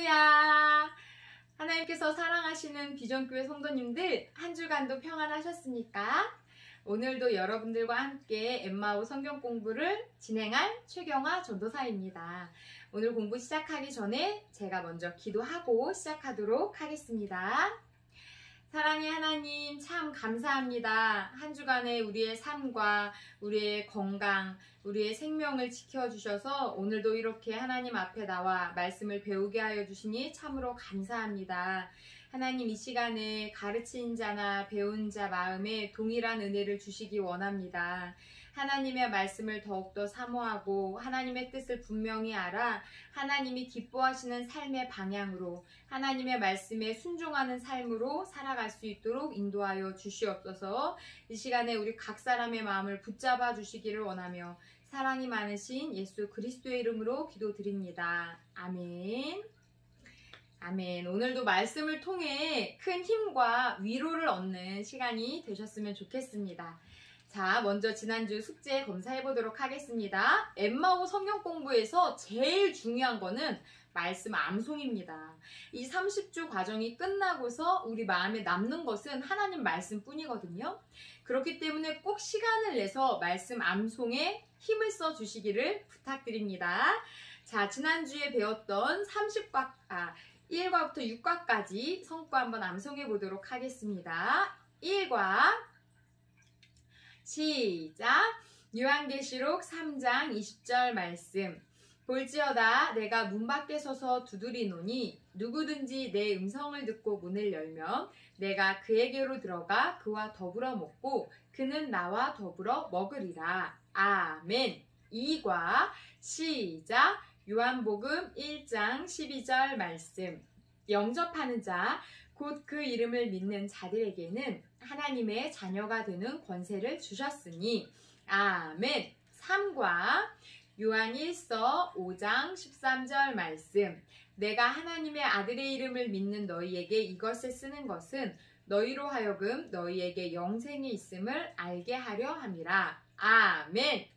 할렐루야! 하나님께서 사랑하시는 비전교회 성도님들, 한 주간도 평안하셨습니까? 오늘도 여러분들과 함께 엠마오 성경 공부를 진행할 최경화 전도사입니다. 오늘 공부 시작하기 전에 제가 먼저 기도하고 시작하도록 하겠습니다. 사랑의 하나님, 참 감사합니다. 한 주간의 우리의 삶과 우리의 건강, 우리의 생명을 지켜주셔서 오늘도 이렇게 하나님 앞에 나와 말씀을 배우게 하여 주시니 참으로 감사합니다. 하나님, 이 시간에 가르친 자나 배운 자 마음에 동일한 은혜를 주시기 원합니다. 하나님의 말씀을 더욱더 사모하고 하나님의 뜻을 분명히 알아 하나님이 기뻐하시는 삶의 방향으로 하나님의 말씀에 순종하는 삶으로 살아갈 수 있도록 인도하여 주시옵소서. 이 시간에 우리 각 사람의 마음을 붙잡아 주시기를 원하며 사랑이 많으신 예수 그리스도의 이름으로 기도드립니다. 아멘. 아멘. 오늘도 말씀을 통해 큰 힘과 위로를 얻는 시간이 되셨으면 좋겠습니다. 자, 먼저 지난주 숙제 검사해 보도록 하겠습니다. 엠마오 성경 공부에서 제일 중요한 거는 말씀 암송입니다. 이 30주 과정이 끝나고서 우리 마음에 남는 것은 하나님 말씀뿐이거든요. 그렇기 때문에 꼭 시간을 내서 말씀 암송에 힘을 써 주시기를 부탁드립니다. 자, 지난주에 배웠던 1과부터 6과까지 성과 한번 암송해 보도록 하겠습니다. 1과 시작! 요한계시록 3장 20절 말씀. 볼지어다 내가 문 밖에 서서 두드리노니 누구든지 내 음성을 듣고 문을 열면 내가 그에게로 들어가 그와 더불어 먹고 그는 나와 더불어 먹으리라. 아멘. 2과 시작! 요한복음 1장 12절 말씀. 영접하는 자, 곧 그 이름을 믿는 자들에게는 하나님의 자녀가 되는 권세를 주셨으니 아멘. 3과 요한 1서 5장 13절 말씀. 내가 하나님의 아들의 이름을 믿는 너희에게 이것을 쓰는 것은 너희로 하여금 너희에게 영생이 있음을 알게 하려 함이라. 아멘.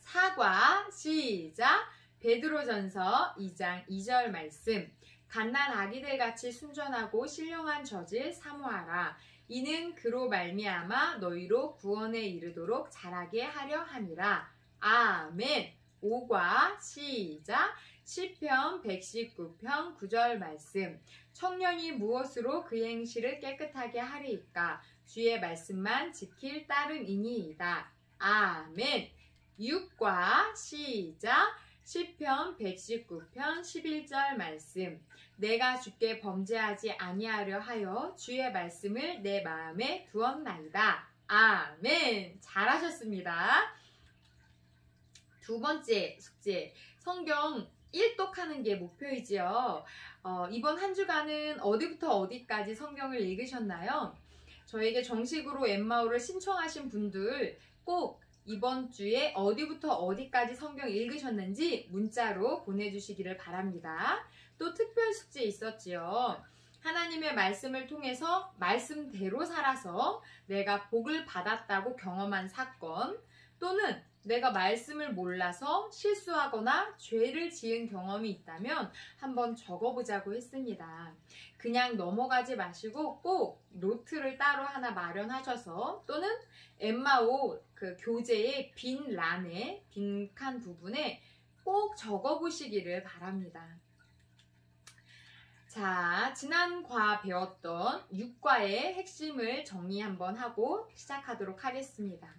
4과 시작! 베드로전서 2장 2절 말씀. 갓난 아기들 같이 순전하고 신령한 젖을 사모하라. 이는 그로 말미암아 너희로 구원에 이르도록 자라게 하려 함이라. 아멘. 5과 시작! 시편 119편 9절 말씀. 청년이 무엇으로 그 행실을 깨끗하게 하리이까? 주의 말씀만 지킬 따름이니이다. 아멘. 6과 시작! 시편 119편 11절 말씀. 내가 주께 범죄하지 아니하려 하여 주의 말씀을 내 마음에 두었나이다. 아멘. 잘하셨습니다. 두 번째 숙제, 성경 1독하는 게 목표이지요. 이번 한 주간은 어디부터 어디까지 성경을 읽으셨나요? 저에게 정식으로 엠마오를 신청하신 분들 꼭 이번 주에 어디부터 어디까지 성경 읽으셨는지 문자로 보내주시기를 바랍니다. 또 특별 숙제 있었지요. 하나님의 말씀을 통해서 말씀대로 살아서 내가 복을 받았다고 경험한 사건, 또는 내가 말씀을 몰라서 실수하거나 죄를 지은 경험이 있다면 한번 적어보자고 했습니다. 그냥 넘어가지 마시고 꼭 노트를 따로 하나 마련하셔서, 또는 엠마오 그 교재의 빈 란에, 빈칸 부분에 꼭 적어보시기를 바랍니다. 자, 지난 과 배웠던 6과의 핵심을 정리 한번 하고 시작하도록 하겠습니다.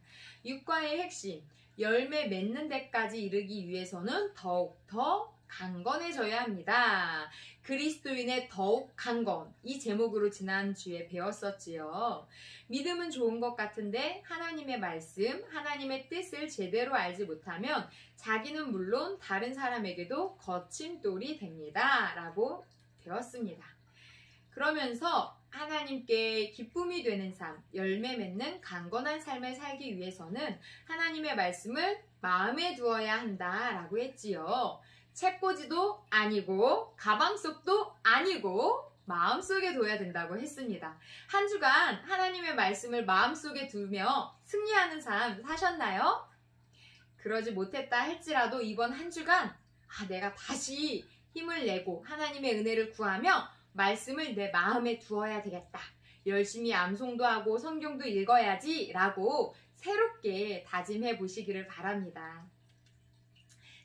6과의 핵심, 열매 맺는 데까지 이르기 위해서는 더욱 더 강건해져야 합니다. 그리스도인의 더욱 강건, 이 제목으로 지난주에 배웠었지요. 믿음은 좋은 것 같은데 하나님의 말씀, 하나님의 뜻을 제대로 알지 못하면 자기는 물론 다른 사람에게도 거침돌이 됩니다. 라고 배웠습니다. 그러면서 하나님께 기쁨이 되는 삶, 열매 맺는 강건한 삶을 살기 위해서는 하나님의 말씀을 마음에 두어야 한다라고 했지요. 책꽂이도 아니고 가방 속도 아니고 마음속에 둬야 된다고 했습니다. 한 주간 하나님의 말씀을 마음속에 두며 승리하는 삶 사셨나요? 그러지 못했다 할지라도 이번 한 주간 내가 다시 힘을 내고 하나님의 은혜를 구하며 말씀을 내 마음에 두어야 되겠다. 열심히 암송도 하고 성경도 읽어야지 라고 새롭게 다짐해 보시기를 바랍니다.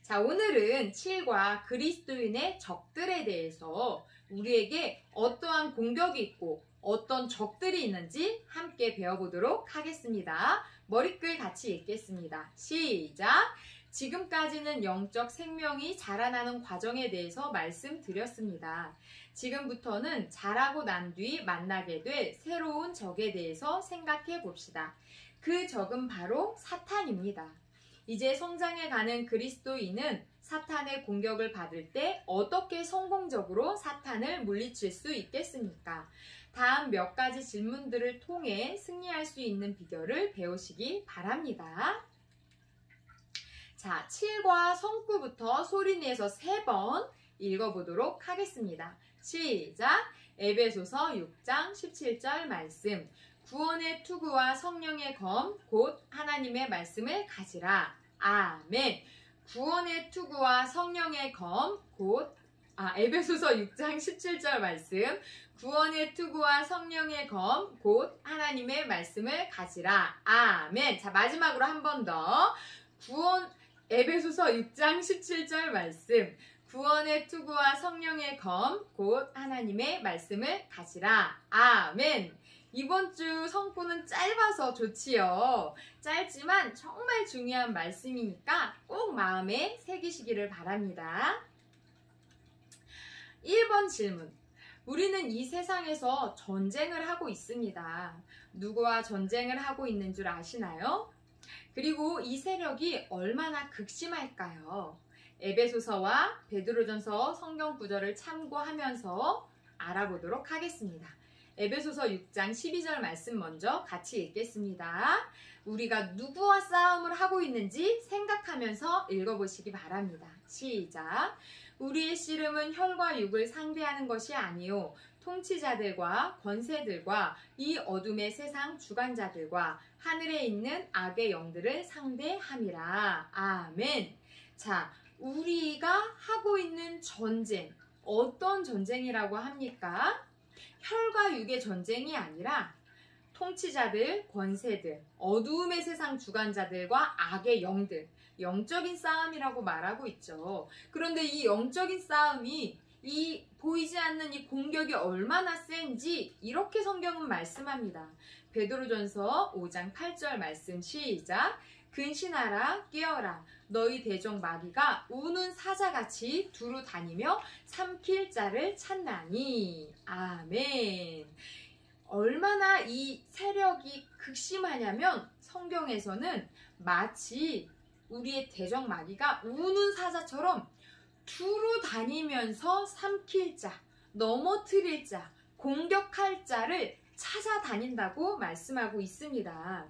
자, 오늘은 7과 그리스도인의 적들에 대해서 우리에게 어떠한 공격이 있고 어떤 적들이 있는지 함께 배워보도록 하겠습니다. 머리글 같이 읽겠습니다. 시작! 지금까지는 영적 생명이 자라나는 과정에 대해서 말씀드렸습니다. 지금부터는 자라고 난 뒤 만나게 될 새로운 적에 대해서 생각해 봅시다. 그 적은 바로 사탄입니다. 이제 성장해 가는 그리스도인은 사탄의 공격을 받을 때 어떻게 성공적으로 사탄을 물리칠 수 있겠습니까? 다음 몇 가지 질문들을 통해 승리할 수 있는 비결을 배우시기 바랍니다. 자, 7과 성구부터 소리내서 3번 읽어보도록 하겠습니다. 시작! 에베소서 6장 17절 말씀. 구원의 투구와 성령의 검, 곧 하나님의 말씀을 가지라. 아멘. 구원의 투구와 성령의 검, 곧 에베소서 6장 17절 말씀. 구원의 투구와 성령의 검, 곧 하나님의 말씀을 가지라. 아멘. 자, 마지막으로 한 번 더. 에베소서 6장 17절 말씀. 구원의 투구와 성령의 검, 곧 하나님의 말씀을 가지라. 아멘. 이번 주 성구는 짧아서 좋지요. 짧지만 정말 중요한 말씀이니까 꼭 마음에 새기시기를 바랍니다. 1번 질문. 우리는 이 세상에서 전쟁을 하고 있습니다. 누구와 전쟁을 하고 있는 줄 아시나요? 그리고 이 세력이 얼마나 극심할까요? 에베소서와 베드로전서 성경 구절을 참고하면서 알아보도록 하겠습니다. 에베소서 6장 12절 말씀 먼저 같이 읽겠습니다. 우리가 누구와 싸움을 하고 있는지 생각하면서 읽어보시기 바랍니다. 시작! 우리의 씨름은 혈과 육을 상대하는 것이 아니요 통치자들과 권세들과 이 어둠의 세상 주관자들과 하늘에 있는 악의 영들을 상대함이라. 아멘. 자, 우리가 하고 있는 전쟁, 어떤 전쟁이라고 합니까? 혈과 육의 전쟁이 아니라 통치자들, 권세들, 어두움의 세상 주관자들과 악의 영들, 영적인 싸움이라고 말하고 있죠. 그런데 이 영적인 싸움이 이 보이지 않는 이 공격이 얼마나 센지 이렇게 성경은 말씀합니다. 베드로전서 5장 8절 말씀 시작! 근신하라 깨어라 너희 대적 마귀가 우는 사자같이 두루 다니며 삼킬 자를 찾나니. 아멘. 얼마나 이 세력이 극심하냐면 성경에서는 마치 우리의 대적 마귀가 우는 사자처럼 두루 다니면서 삼킬 자, 넘어뜨릴 자, 공격할 자를 찾아다닌다고 말씀하고 있습니다.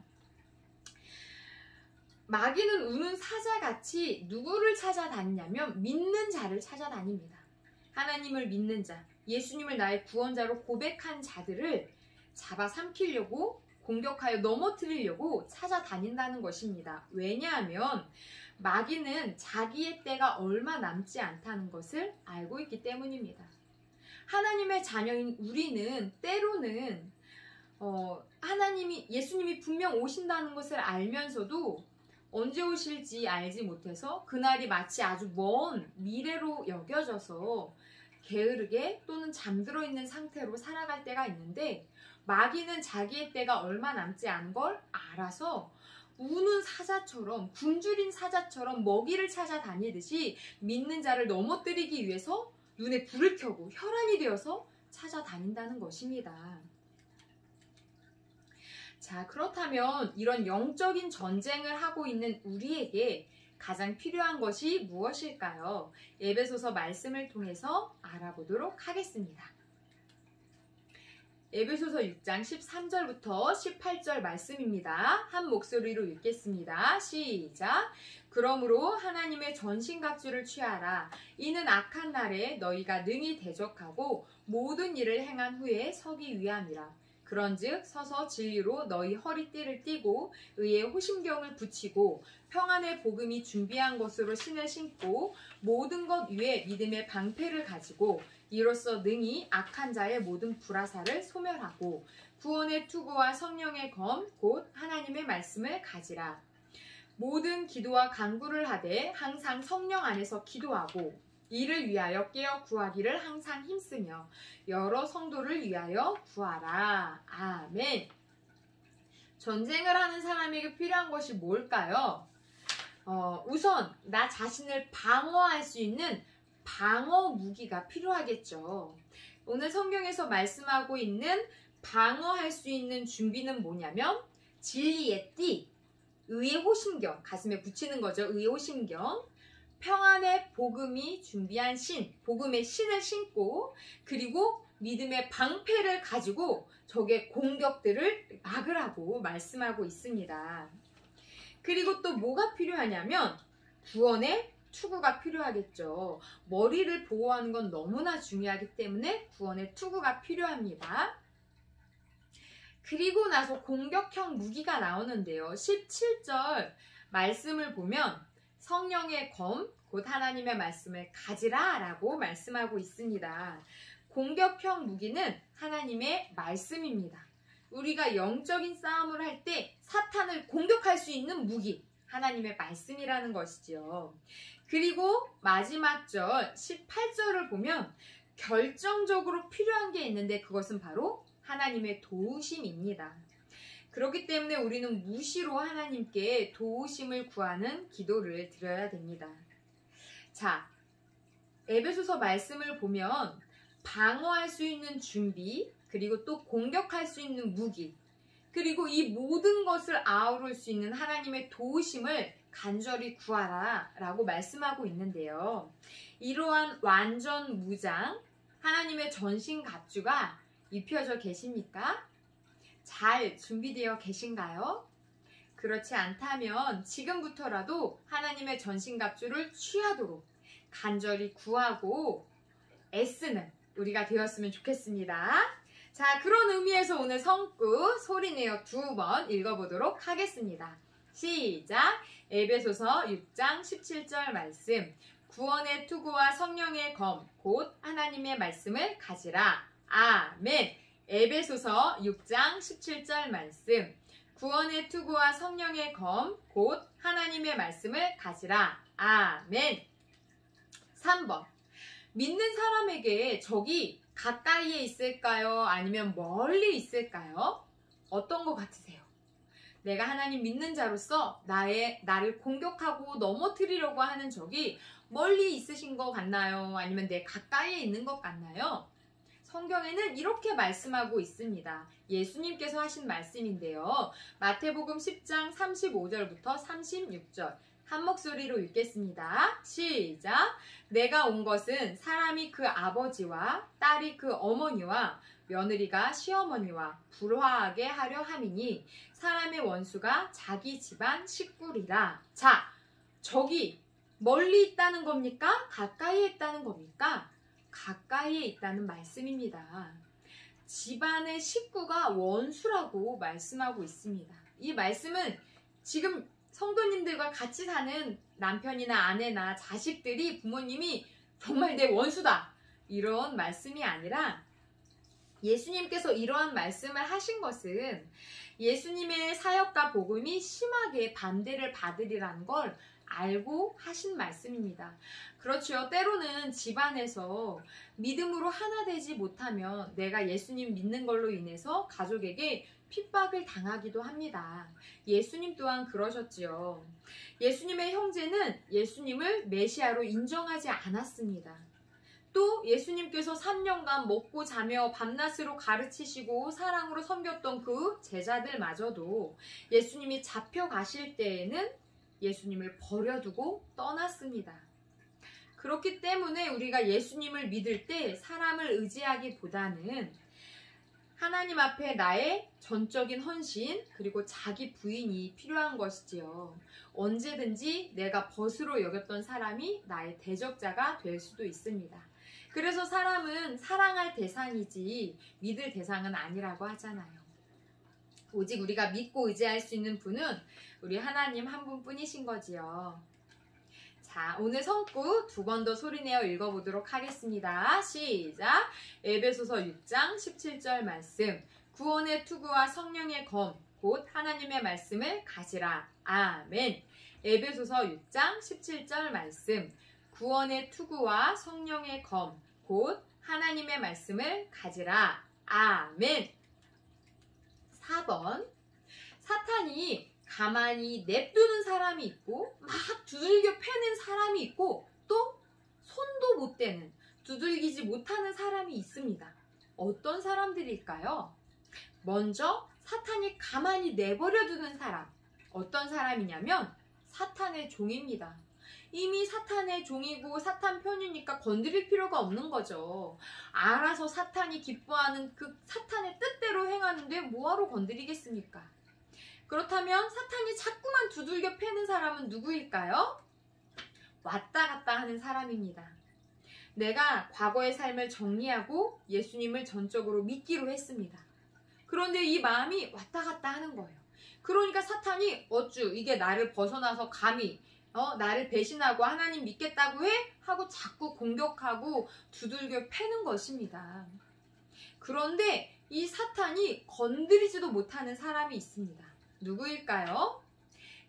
마귀는 우는 사자같이 누구를 찾아다니냐면 믿는 자를 찾아다닙니다. 하나님을 믿는 자, 예수님을 나의 구원자로 고백한 자들을 잡아 삼키려고 공격하여 넘어뜨리려고 찾아다닌다는 것입니다. 왜냐하면 마귀는 자기의 때가 얼마 남지 않다는 것을 알고 있기 때문입니다. 하나님의 자녀인 우리는 때로는 예수님이 분명 오신다는 것을 알면서도 언제 오실지 알지 못해서 그날이 마치 아주 먼 미래로 여겨져서 게으르게 또는 잠들어 있는 상태로 살아갈 때가 있는데 마귀는 자기의 때가 얼마 남지 않은 걸 알아서 우는 사자처럼 굶주린 사자처럼 먹이를 찾아다니듯이 믿는 자를 넘어뜨리기 위해서 눈에 불을 켜고 혈안이 되어서 찾아다닌다는 것입니다. 자, 그렇다면 이런 영적인 전쟁을 하고 있는 우리에게 가장 필요한 것이 무엇일까요? 에베소서 말씀을 통해서 알아보도록 하겠습니다. 에베소서 6장 13절부터 18절 말씀입니다. 한 목소리로 읽겠습니다. 시작! 그러므로 하나님의 전신갑주를 취하라. 이는 악한 날에 너희가 능히 대적하고 모든 일을 행한 후에 서기 위함이라. 그런즉 서서 진리로 너희 허리띠를 띠고 의의 호심경을 붙이고 평안의 복음이 준비한 것으로 신을 신고 모든 것 위에 믿음의 방패를 가지고 이로써 능히 악한 자의 모든 불화살을 소멸하고 구원의 투구와 성령의 검 곧 하나님의 말씀을 가지라. 모든 기도와 간구를 하되 항상 성령 안에서 기도하고 이를 위하여 깨어 구하기를 항상 힘쓰며 여러 성도를 위하여 구하라. 아멘. 전쟁을 하는 사람에게 필요한 것이 뭘까요? 우선 나 자신을 방어할 수 있는 방어 무기가 필요하겠죠. 오늘 성경에서 말씀하고 있는 방어할 수 있는 준비는 뭐냐면 진리의 띠, 의의 호심경, 가슴에 붙이는 거죠. 의의 호심경. 평안의 복음이 준비한 신, 복음의 신을 신고 그리고 믿음의 방패를 가지고 적의 공격들을 막으라고 말씀하고 있습니다. 그리고 또 뭐가 필요하냐면 구원의 투구가 필요하겠죠. 머리를 보호하는 건 너무나 중요하기 때문에 구원의 투구가 필요합니다. 그리고 나서 공격형 무기가 나오는데요. 17절 말씀을 보면 성령의 검, 곧 하나님의 말씀을 가지라 라고 말씀하고 있습니다. 공격형 무기는 하나님의 말씀입니다. 우리가 영적인 싸움을 할 때 사탄을 공격할 수 있는 무기, 하나님의 말씀이라는 것이지요. 그리고 마지막 절 18절을 보면 결정적으로 필요한 게 있는데 그것은 바로 하나님의 도우심입니다. 그렇기 때문에 우리는 무시로 하나님께 도우심을 구하는 기도를 드려야 됩니다. 자, 에베소서 말씀을 보면 방어할 수 있는 준비, 그리고 또 공격할 수 있는 무기, 그리고 이 모든 것을 아우를 수 있는 하나님의 도우심을 간절히 구하라 라고 말씀하고 있는데요. 이러한 완전 무장, 하나님의 전신갑주가 입혀져 계십니까? 잘 준비되어 계신가요? 그렇지 않다면 지금부터라도 하나님의 전신갑주를 취하도록 간절히 구하고 애쓰는 우리가 되었으면 좋겠습니다. 자, 그런 의미에서 오늘 성구 소리내어 2번 읽어보도록 하겠습니다. 시작! 에베소서 6장 17절 말씀. 구원의 투구와 성령의 검, 곧 하나님의 말씀을 가지라. 아멘. 에베소서 6장 17절 말씀. 구원의 투구와 성령의 검, 곧 하나님의 말씀을 가지라. 아멘. 3번. 믿는 사람에게 적이 가까이에 있을까요? 아니면 멀리 있을까요? 어떤 것 같으세요? 내가 하나님 믿는 자로서 나를 공격하고 넘어뜨리려고 하는 적이 멀리 있으신 것 같나요? 아니면 내 가까이에 있는 것 같나요? 성경에는 이렇게 말씀하고 있습니다. 예수님께서 하신 말씀인데요. 마태복음 10장 35절부터 36절 한 목소리로 읽겠습니다. 시작! 내가 온 것은 사람이 그 아버지와 딸이 그 어머니와 며느리가 시어머니와 불화하게 하려 함이니 사람의 원수가 자기 집안 식구리라. 자, 적이 멀리 있다는 겁니까? 가까이에 있다는 겁니까? 가까이에 있다는 말씀입니다. 집안의 식구가 원수라고 말씀하고 있습니다. 이 말씀은 지금 성도님들과 같이 사는 남편이나 아내나 자식들이 부모님이 정말 내 원수다 이런 말씀이 아니라 예수님께서 이러한 말씀을 하신 것은 예수님의 사역과 복음이 심하게 반대를 받으리라는 걸 알고 하신 말씀입니다. 그렇죠. 때로는 집안에서 믿음으로 하나 되지 못하면 내가 예수님 믿는 걸로 인해서 가족에게 핍박을 당하기도 합니다. 예수님 또한 그러셨지요. 예수님의 형제는 예수님을 메시아로 인정하지 않았습니다. 또 예수님께서 3년간 먹고 자며 밤낮으로 가르치시고 사랑으로 섬겼던 그 제자들마저도 예수님이 잡혀가실 때에는 예수님을 버려두고 떠났습니다. 그렇기 때문에 우리가 예수님을 믿을 때 사람을 의지하기보다는 하나님 앞에 나의 전적인 헌신 그리고 자기 부인이 필요한 것이지요. 언제든지 내가 벗으로 여겼던 사람이 나의 대적자가 될 수도 있습니다. 그래서 사람은 사랑할 대상이지 믿을 대상은 아니라고 하잖아요. 오직 우리가 믿고 의지할 수 있는 분은 우리 하나님 한 분뿐이신 거지요. 자, 오늘 성구 두 번 더 소리내어 읽어보도록 하겠습니다. 시작! 에베소서 6장 17절 말씀. 구원의 투구와 성령의 검, 곧 하나님의 말씀을 가지라. 아멘. 에베소서 6장 17절 말씀. 구원의 투구와 성령의 검, 곧 하나님의 말씀을 가지라. 아멘. 4번. 사탄이 가만히 냅두는 사람이 있고 막 두들겨 패는 사람이 있고 또 손도 못 대는, 두들기지 못하는 사람이 있습니다. 어떤 사람들일까요? 먼저 사탄이 가만히 내버려 두는 사람. 어떤 사람이냐면 사탄의 종입니다. 이미 사탄의 종이고 사탄 편이니까 건드릴 필요가 없는 거죠. 알아서 사탄이 기뻐하는 그 사탄의 뜻대로 행하는데 뭐하러 건드리겠습니까? 그렇다면 사탄이 자꾸만 두들겨 패는 사람은 누구일까요? 왔다 갔다 하는 사람입니다. 내가 과거의 삶을 정리하고 예수님을 전적으로 믿기로 했습니다. 그런데 이 마음이 왔다 갔다 하는 거예요. 그러니까 사탄이 어쭈 이게 나를 벗어나서 감히 나를 배신하고 하나님 믿겠다고 해? 하고 자꾸 공격하고 두들겨 패는 것입니다. 그런데 이 사탄이 건드리지도 못하는 사람이 있습니다. 누구일까요?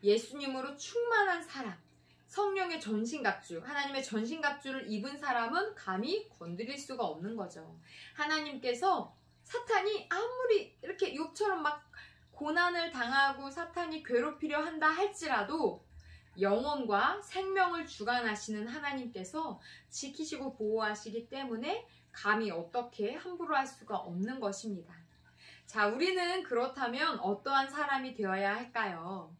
예수님으로 충만한 사람, 성령의 전신갑주, 하나님의 전신갑주를 입은 사람은 감히 건드릴 수가 없는 거죠. 하나님께서 사탄이 아무리 이렇게 욕처럼 막 고난을 당하고 사탄이 괴롭히려 한다 할지라도 영혼과 생명을 주관하시는 하나님께서 지키시고 보호하시기 때문에 감히 어떻게 함부로 할 수가 없는 것입니다. 자, 우리는 그렇다면 어떠한 사람이 되어야 할까요?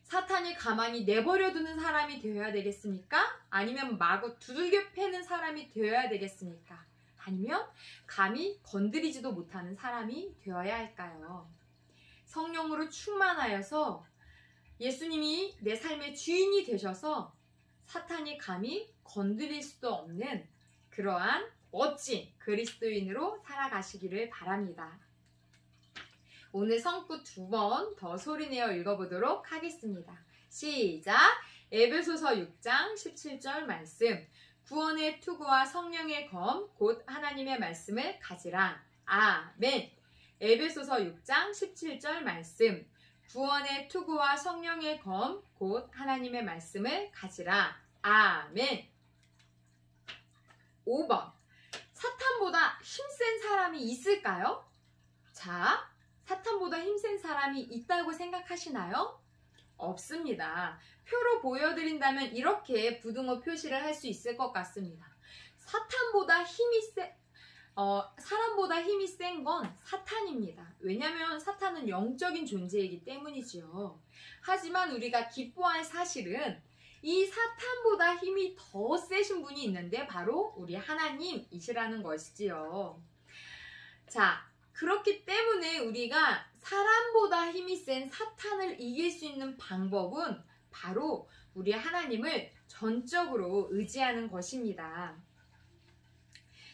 사탄이 가만히 내버려 두는 사람이 되어야 되겠습니까? 아니면 마구 두들겨 패는 사람이 되어야 되겠습니까? 아니면 감히 건드리지도 못하는 사람이 되어야 할까요? 성령으로 충만하여서 예수님이 내 삶의 주인이 되셔서 사탄이 감히 건드릴 수도 없는 그러한 멋진 그리스도인으로 살아가시기를 바랍니다. 오늘 성구 두 번 더 소리내어 읽어보도록 하겠습니다. 시작! 에베소서 6장 17절 말씀. 구원의 투구와 성령의 검, 곧 하나님의 말씀을 가지라. 아멘. 에베소서 6장 17절 말씀. 구원의 투구와 성령의 검, 곧 하나님의 말씀을 가지라. 아멘. 5번. 사탄보다 힘센 사람이 있을까요? 자, 사탄보다 힘센 사람이 있다고 생각하시나요? 없습니다. 표로 보여드린다면 이렇게 부등호 표시를 할 수 있을 것 같습니다. 사람보다 힘이 센 건 사탄입니다. 왜냐하면 사탄은 영적인 존재이기 때문이지요. 하지만 우리가 기뻐할 사실은 이 사탄보다 힘이 더 세신 분이 있는데 바로 우리 하나님이시라는 것이지요. 자, 그렇기 때문에 우리가 사람보다 힘이 센 사탄을 이길 수 있는 방법은 바로 우리 하나님을 전적으로 의지하는 것입니다.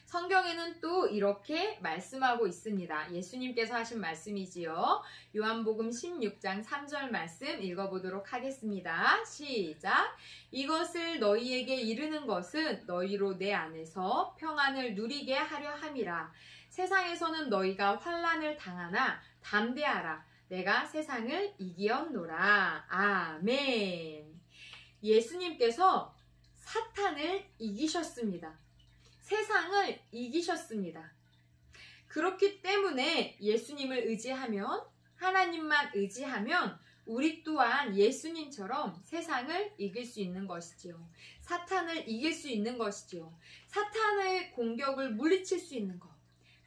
성경에는 또 이렇게 말씀하고 있습니다. 예수님께서 하신 말씀이지요. 요한복음 16장 3절 말씀 읽어보도록 하겠습니다. 시작! 이것을 너희에게 이르는 것은 너희로 내 안에서 평안을 누리게 하려 함이라. 세상에서는 너희가 환난을 당하나 담대하라. 내가 세상을 이기었노라. 아멘. 예수님께서 사탄을 이기셨습니다. 세상을 이기셨습니다. 그렇기 때문에 예수님을 의지하면, 하나님만 의지하면 우리 또한 예수님처럼 세상을 이길 수 있는 것이지요. 사탄을 이길 수 있는 것이지요. 사탄의 공격을 물리칠 수 있는 것,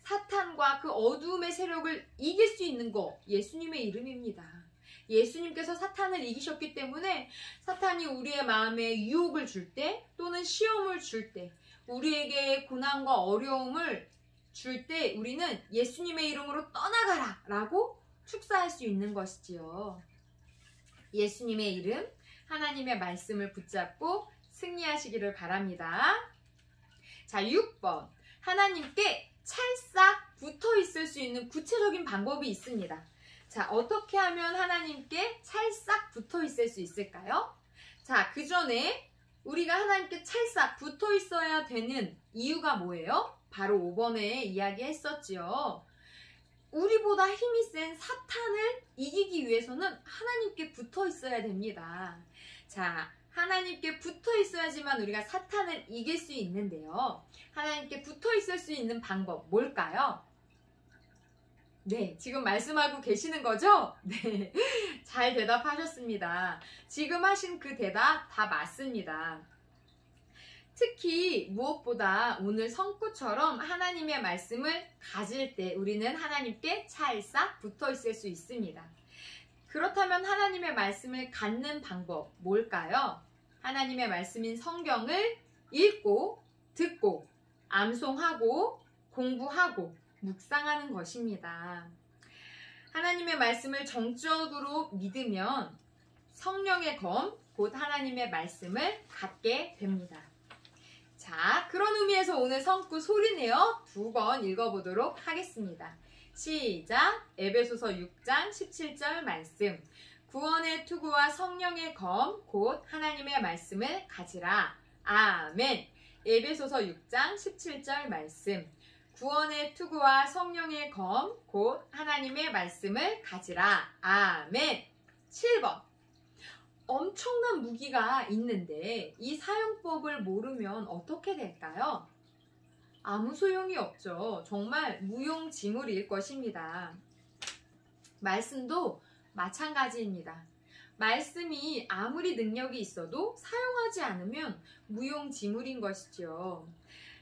사탄과 그 어두움의 세력을 이길 수 있는 것, 예수님의 이름입니다. 예수님께서 사탄을 이기셨기 때문에 사탄이 우리의 마음에 유혹을 줄 때, 또는 시험을 줄 때, 우리에게 고난과 어려움을 줄 때 우리는 예수님의 이름으로 떠나가라 라고 축사할 수 있는 것이지요. 예수님의 이름, 하나님의 말씀을 붙잡고 승리하시기를 바랍니다. 자, 6번. 하나님께 찰싹 붙어 있을 수 있는 구체적인 방법이 있습니다. 자, 어떻게 하면 하나님께 찰싹 붙어 있을 수 있을까요? 자, 그 전에 우리가 하나님께 찰싹 붙어 있어야 되는 이유가 뭐예요? 바로 5번에 이야기했었지요. 우리보다 힘이 센 사탄을 이기기 위해서는 하나님께 붙어 있어야 됩니다. 자, 하나님께 붙어 있어야지만 우리가 사탄을 이길 수 있는데요. 하나님께 붙어 있을 수 있는 방법 뭘까요? 네, 지금 말씀하고 계시는 거죠? 네, 잘 대답하셨습니다. 지금 하신 그 대답 다 맞습니다. 특히 무엇보다 오늘 성구처럼 하나님의 말씀을 가질 때 우리는 하나님께 찰싹 붙어 있을 수 있습니다. 그렇다면 하나님의 말씀을 갖는 방법 뭘까요? 하나님의 말씀인 성경을 읽고 듣고 암송하고 공부하고 묵상하는 것입니다. 하나님의 말씀을 정적으로 믿으면 성령의 검, 곧 하나님의 말씀을 갖게 됩니다. 자, 그런 의미에서 오늘 성구 소리내어 2번 읽어보도록 하겠습니다. 시작! 에베소서 6장 17절 말씀. 구원의 투구와 성령의 검, 곧 하나님의 말씀을 가지라. 아멘. 에베소서 6장 17절 말씀. 구원의 투구와 성령의 검, 곧 하나님의 말씀을 가지라. 아멘. 7번. 엄청난 무기가 있는데 이 사용법을 모르면 어떻게 될까요? 아무 소용이 없죠. 정말 무용지물일 것입니다. 말씀도 마찬가지입니다. 말씀이 아무리 능력이 있어도 사용하지 않으면 무용지물인 것이죠.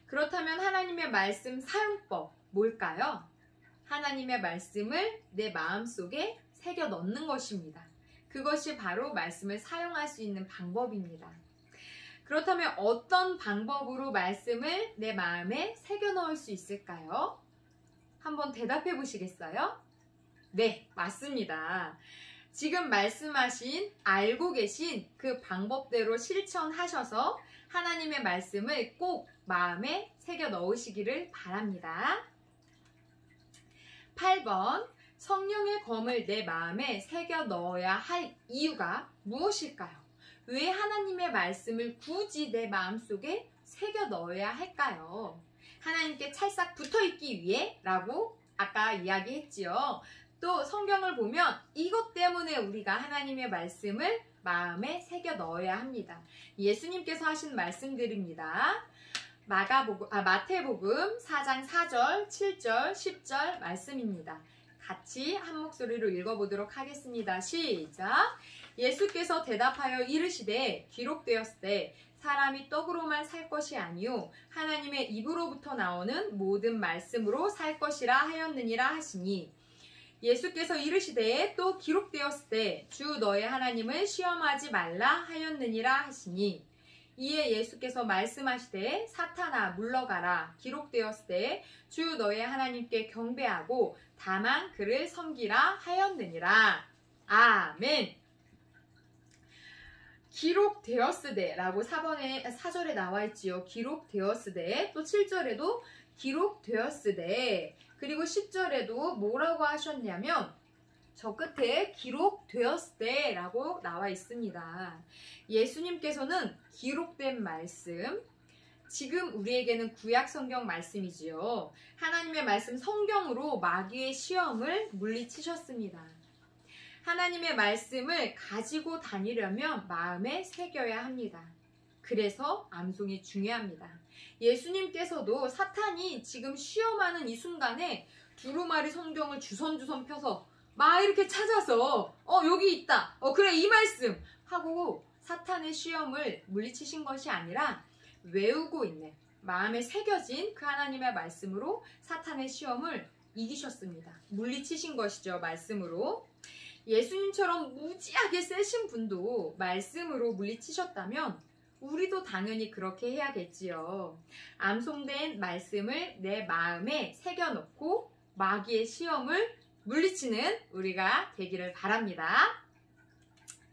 그렇다면 하나님의 말씀 사용법 뭘까요? 하나님의 말씀을 내 마음속에 새겨 넣는 것입니다. 그것이 바로 말씀을 사용할 수 있는 방법입니다. 그렇다면 어떤 방법으로 말씀을 내 마음에 새겨 넣을 수 있을까요? 한번 대답해 보시겠어요? 네, 맞습니다. 지금 말씀하신, 알고 계신 그 방법대로 실천하셔서 하나님의 말씀을 꼭 마음에 새겨 넣으시기를 바랍니다. 8번, 성령의 검을 내 마음에 새겨 넣어야 할 이유가 무엇일까요? 왜 하나님의 말씀을 굳이 내 마음속에 새겨 넣어야 할까요? 하나님께 찰싹 붙어있기 위해 라고 아까 이야기했지요. 또 성경을 보면 이것 때문에 우리가 하나님의 말씀을 마음에 새겨 넣어야 합니다. 예수님께서 하신 말씀들입니다. 마태복음 4장 4절, 7절, 10절 말씀입니다. 같이 한 목소리로 읽어보도록 하겠습니다. 시작! 예수께서 대답하여 이르시되 기록되었으되 사람이 떡으로만 살 것이 아니요 하나님의 입으로부터 나오는 모든 말씀으로 살 것이라 하였느니라 하시니 예수께서 이르시되 또 기록되었으되 주 너의 하나님을 시험하지 말라 하였느니라 하시니 이에 예수께서 말씀하시되 사탄아 물러가라 기록되었으되 주 너의 하나님께 경배하고 다만 그를 섬기라 하였느니라. 아멘. 기록되었으되 라고 4절에 나와 있지요. 기록되었으되 또 7절에도 기록되었으되 그리고 10절에도 뭐라고 하셨냐면 저 끝에 기록되었으되 라고 나와 있습니다. 예수님께서는 기록된 말씀, 지금 우리에게는 구약 성경 말씀이지요. 하나님의 말씀 성경으로 마귀의 시험을 물리치셨습니다. 하나님의 말씀을 가지고 다니려면 마음에 새겨야 합니다. 그래서 암송이 중요합니다. 예수님께서도 사탄이 지금 시험하는 이 순간에 두루마리 성경을 주섬주섬 펴서 막 이렇게 찾아서 여기 있다. 그래 이 말씀 하고 사탄의 시험을 물리치신 것이 아니라 외우고 있는 마음에 새겨진 그 하나님의 말씀으로 사탄의 시험을 이기셨습니다. 물리치신 것이죠. 말씀으로. 예수님처럼 무지하게 세신 분도 말씀으로 물리치셨다면 우리도 당연히 그렇게 해야겠지요. 암송된 말씀을 내 마음에 새겨놓고 마귀의 시험을 물리치는 우리가 되기를 바랍니다.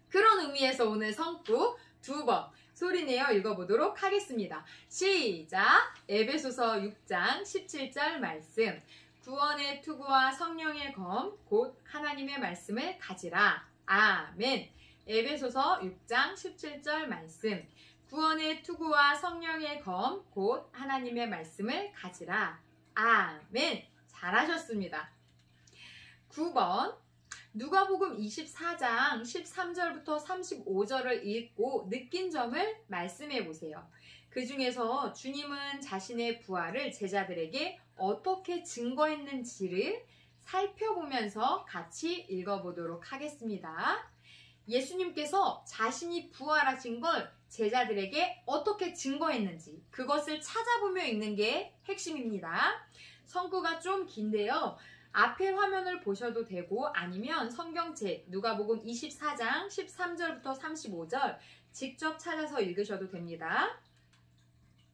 그런 의미에서 오늘 성구 2번 소리내어 읽어보도록 하겠습니다. 시작! 에베소서 6장 17절 말씀. 구원의 투구와 성령의 검, 곧 하나님의 말씀을 가지라. 아멘. 에베소서 6장 17절 말씀. 구원의 투구와 성령의 검, 곧 하나님의 말씀을 가지라. 아멘. 잘하셨습니다. 9번. 누가복음 24장 13절부터 35절을 읽고 느낀 점을 말씀해 보세요. 그 중에서 주님은 자신의 부활을 제자들에게 어떻게 증거했는지를 살펴보면서 같이 읽어보도록 하겠습니다. 예수님께서 자신이 부활하신 걸 제자들에게 어떻게 증거했는지 그것을 찾아보며 읽는 게 핵심입니다. 성구가 좀 긴데요. 앞에 화면을 보셔도 되고 아니면 성경책 누가복음 24장 13절부터 35절 직접 찾아서 읽으셔도 됩니다.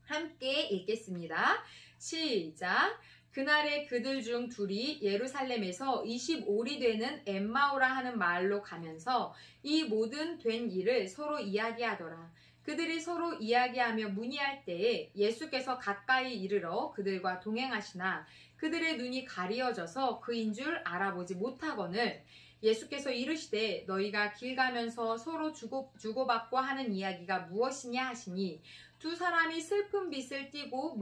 함께 읽겠습니다. 시작! 그날에 그들 중 둘이 예루살렘에서 25리 되는 엠마오라 하는 마을로 가면서 이 모든 된 일을 서로 이야기하더라. 그들이 서로 이야기하며 문의할 때에 예수께서 가까이 이르러 그들과 동행하시나 그들의 눈이 가리어져서 그인 줄 알아보지 못하거늘 예수께서 이르시되 너희가 길 가면서 서로 주고받고 하는 이야기가 무엇이냐 하시니 두 사람이 슬픈 빛을 띠고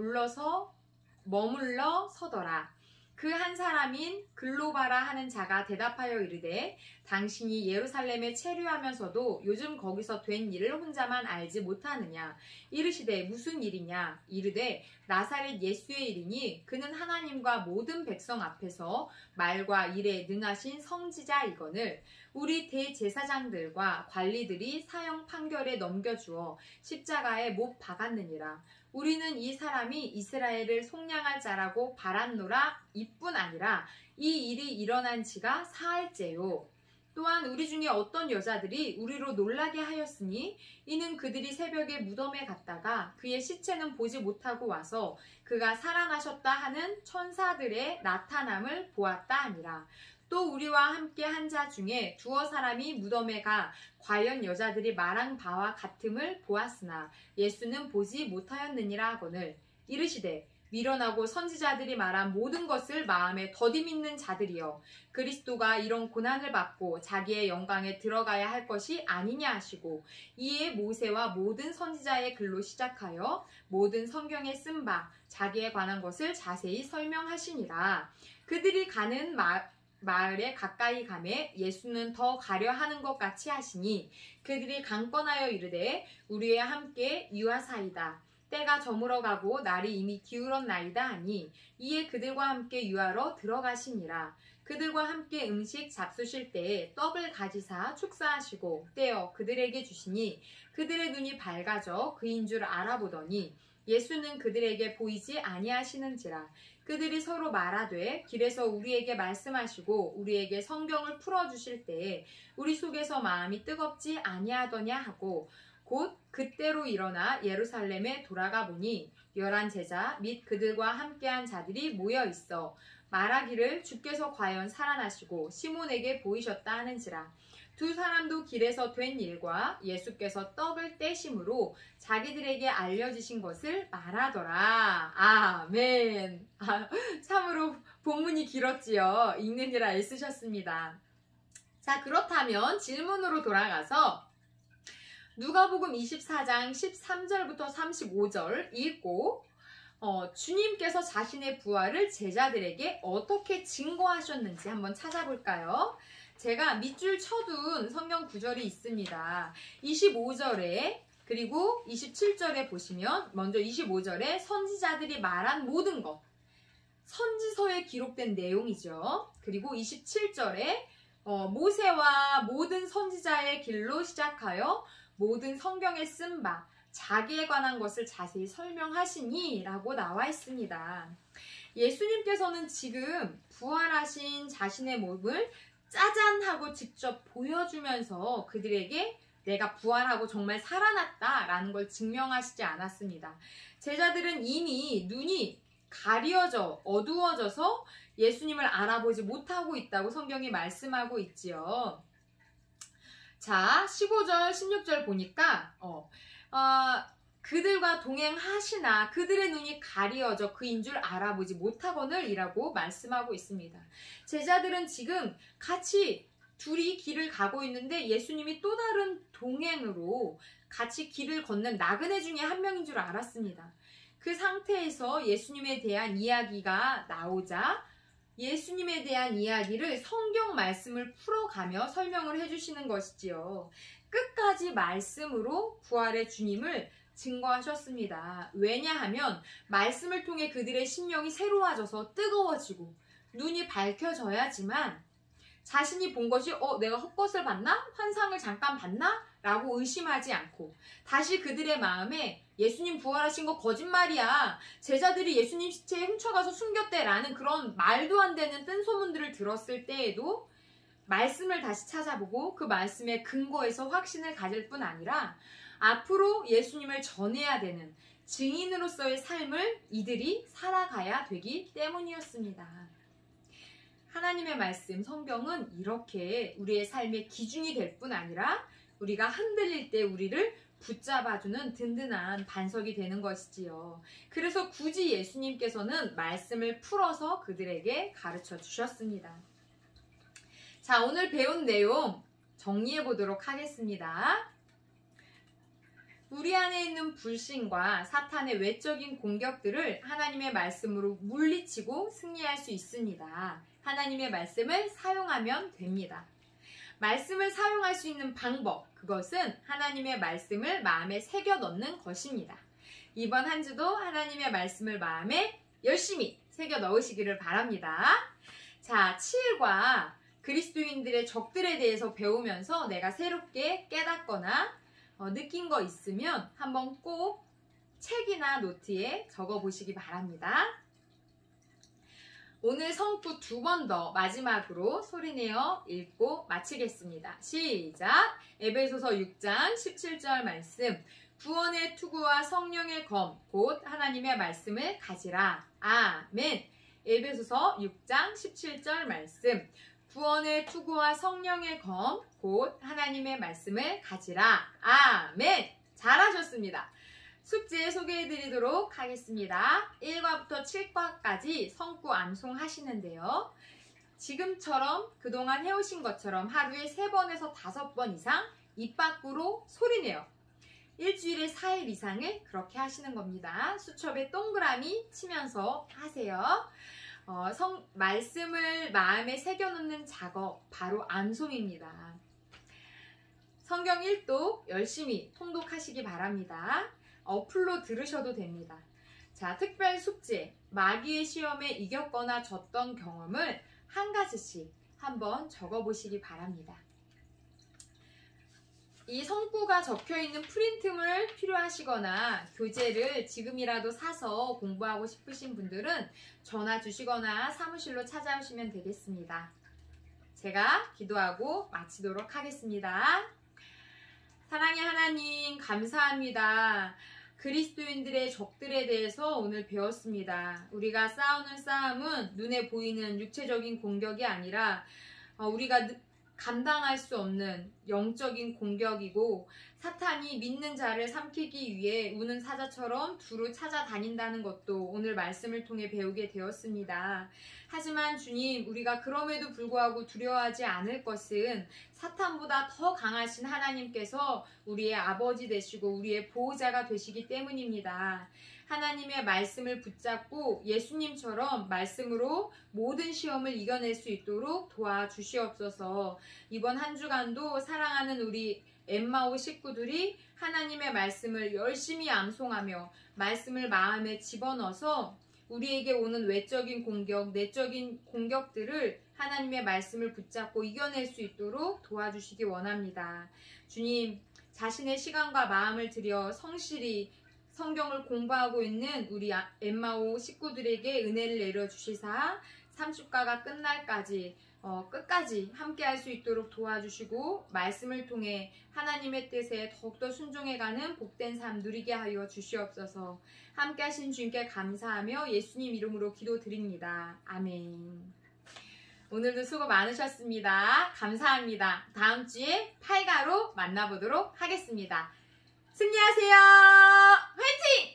머물러 서더라. 그 한 사람인 글로바라 하는 자가 대답하여 이르되 당신이 예루살렘에 체류하면서도 요즘 거기서 된 일을 혼자만 알지 못하느냐. 이르시되 무슨 일이냐. 이르되 나사렛 예수의 일이니 그는 하나님과 모든 백성 앞에서 말과 일에 능하신 성지자이거늘 우리 대제사장들과 관리들이 사형 판결에 넘겨주어 십자가에 못 박았느니라. 우리는 이 사람이 이스라엘을 속량할 자라고 바랐노라 이뿐 아니라 이 일이 일어난 지가 사흘째요. 또한 우리 중에 어떤 여자들이 우리로 놀라게 하였으니 이는 그들이 새벽에 무덤에 갔다가 그의 시체는 보지 못하고 와서 그가 살아나셨다 하는 천사들의 나타남을 보았다 하니라. 또 우리와 함께 한 자 중에 두어 사람이 무덤에 가 과연 여자들이 말한 바와 같음을 보았으나 예수는 보지 못하였느니라 하거늘 이르시되 미련하고 선지자들이 말한 모든 것을 마음에 더디 믿는 자들이여 그리스도가 이런 고난을 받고 자기의 영광에 들어가야 할 것이 아니냐 하시고 이에 모세와 모든 선지자의 글로 시작하여 모든 성경에 쓴 바 자기에 관한 것을 자세히 설명하시니라. 그들이 가는 마을에 가까이 가매 예수는 더 가려 하는 것 같이 하시니 그들이 강권하여 이르되 우리와 함께 유하사이다. 때가 저물어가고 날이 이미 기울었나이다 하니 이에 그들과 함께 유하러 들어가시니라. 그들과 함께 음식 잡수실 때에 떡을 가지사 축사하시고 떼어 그들에게 주시니 그들의 눈이 밝아져 그인 줄 알아보더니 예수는 그들에게 보이지 아니하시는지라. 그들이 서로 말하되 길에서 우리에게 말씀하시고 우리에게 성경을 풀어주실 때에 우리 속에서 마음이 뜨겁지 아니하더냐 하고 곧 그때로 일어나 예루살렘에 돌아가 보니 11 제자 및 그들과 함께한 자들이 모여 있어 말하기를 주께서 과연 살아나시고 시몬에게 보이셨다 하는지라. 두 사람도 길에서 된 일과 예수께서 떡을 떼심으로 자기들에게 알려지신 것을 말하더라. 아멘. 참으로 본문이 길었지요. 읽느니라 애쓰셨습니다. 자, 그렇다면 질문으로 돌아가서 누가복음 24장 13절부터 35절 읽고 주님께서 자신의 부활을 제자들에게 어떻게 증거하셨는지 한번 찾아볼까요? 제가 밑줄 쳐둔 성경 구절이 있습니다. 25절에 그리고 27절에 보시면 먼저 25절에 선지자들이 말한 모든 것, 선지서에 기록된 내용이죠. 그리고 27절에 모세와 모든 선지자의 길로 시작하여 모든 성경에 쓴 바 자기에 관한 것을 자세히 설명하시니 라고 나와 있습니다. 예수님께서는 지금 부활하신 자신의 몸을 짜잔 하고 직접 보여주면서 그들에게 내가 부활하고 정말 살아났다 라는 걸 증명하시지 않았습니다. 제자들은 이미 눈이 가려져 어두워져서 예수님을 알아보지 못하고 있다고 성경이 말씀하고 있지요. 자, 15절, 16절 보니까 그들과 동행하시나 그들의 눈이 가리어져 그인 줄 알아보지 못하거늘이라고 말씀하고 있습니다. 제자들은 지금 같이 둘이 길을 가고 있는데 예수님이 또 다른 동행으로 같이 길을 걷는 나그네 중에 한 명인 줄 알았습니다. 그 상태에서 예수님에 대한 이야기가 나오자 예수님에 대한 이야기를 성경 말씀을 풀어가며 설명을 해주시는 것이지요. 끝까지 말씀으로 부활의 주님을 증거하셨습니다. 왜냐하면 말씀을 통해 그들의 심령이 새로워져서 뜨거워지고 눈이 밝혀져야지만 자신이 본 것이 내가 헛것을 봤나? 환상을 잠깐 봤나? 라고 의심하지 않고 다시 그들의 마음에 예수님 부활하신 거 거짓말이야. 제자들이 예수님 시체에 훔쳐가서 숨겼대 라는 그런 말도 안 되는 뜬소문들을 들었을 때에도 말씀을 다시 찾아보고 그 말씀의 근거에서 확신을 가질 뿐 아니라 앞으로 예수님을 전해야 되는 증인으로서의 삶을 이들이 살아가야 되기 때문이었습니다. 하나님의 말씀, 성경은 이렇게 우리의 삶의 기준이 될 뿐 아니라 우리가 흔들릴 때 우리를 붙잡아주는 든든한 반석이 되는 것이지요. 그래서 굳이 예수님께서는 말씀을 풀어서 그들에게 가르쳐 주셨습니다. 자, 오늘 배운 내용 정리해 보도록 하겠습니다. 우리 안에 있는 불신과 사탄의 외적인 공격들을 하나님의 말씀으로 물리치고 승리할 수 있습니다. 하나님의 말씀을 사용하면 됩니다. 말씀을 사용할 수 있는 방법, 그것은 하나님의 말씀을 마음에 새겨 넣는 것입니다. 이번 한 주도 하나님의 말씀을 마음에 열심히 새겨 넣으시기를 바랍니다. 자, 7과 그리스도인들의 적들에 대해서 배우면서 내가 새롭게 깨닫거나 느낀 거 있으면 한번 꼭 책이나 노트에 적어 보시기 바랍니다. 오늘 성구 2번 더 마지막으로 소리내어 읽고 마치겠습니다. 시작! 에베소서 6장 17절 말씀. 구원의 투구와 성령의 검, 곧 하나님의 말씀을 가지라. 아멘. 에베소서 6장 17절 말씀. 구원의 투구와 성령의 검, 곧 하나님의 말씀을 가지라. 아멘. 잘하셨습니다. 숙제 소개해드리도록 하겠습니다. 1과부터 7과까지 성구 암송하시는데요. 지금처럼 그동안 해오신 것처럼 하루에 3번에서 5번 이상 입 밖으로 소리내요. 일주일에 4일 이상을 그렇게 하시는 겁니다. 수첩에 동그라미 치면서 하세요. 말씀을 마음에 새겨놓는 작업, 바로 암송입니다. 성경 1독 열심히 통독하시기 바랍니다. 어플로 들으셔도 됩니다. 자, 특별 숙제, 마귀의 시험에 이겼거나 졌던 경험을 한 가지씩 한번 적어보시기 바랍니다. 이 성구가 적혀있는 프린트물 필요하시거나 교재를 지금이라도 사서 공부하고 싶으신 분들은 전화 주시거나 사무실로 찾아오시면 되겠습니다. 제가 기도하고 마치도록 하겠습니다. 사랑의 하나님, 감사합니다. 그리스도인들의 적들에 대해서 오늘 배웠습니다. 우리가 싸우는 싸움은 눈에 보이는 육체적인 공격이 아니라 우리가 감당할 수 없는 영적인 공격이고 사탄이 믿는 자를 삼키기 위해 우는 사자처럼 두루 찾아다닌다는 것도 오늘 말씀을 통해 배우게 되었습니다. 하지만 주님, 우리가 그럼에도 불구하고 두려워하지 않을 것은 사탄보다 더 강하신 하나님께서 우리의 아버지 되시고 우리의 보호자가 되시기 때문입니다. 하나님의 말씀을 붙잡고 예수님처럼 말씀으로 모든 시험을 이겨낼 수 있도록 도와주시옵소서. 이번 한 주간도 사랑하는 우리 엠마오 식구들이 하나님의 말씀을 열심히 암송하며 말씀을 마음에 집어넣어서 우리에게 오는 외적인 공격, 내적인 공격들을 하나님의 말씀을 붙잡고 이겨낼 수 있도록 도와주시기 원합니다. 주님, 자신의 시간과 마음을 들여 성실히 성경을 공부하고 있는 우리 엠마오 식구들에게 은혜를 내려주시사 30과가 끝날까지 끝까지 함께할 수 있도록 도와주시고 말씀을 통해 하나님의 뜻에 더욱더 순종해가는 복된 삶 누리게 하여 주시옵소서. 함께하신 주님께 감사하며 예수님 이름으로 기도드립니다. 아멘. 오늘도 수고 많으셨습니다. 감사합니다. 다음 주에 8가로 만나보도록 하겠습니다. 승리하세요. 화이팅!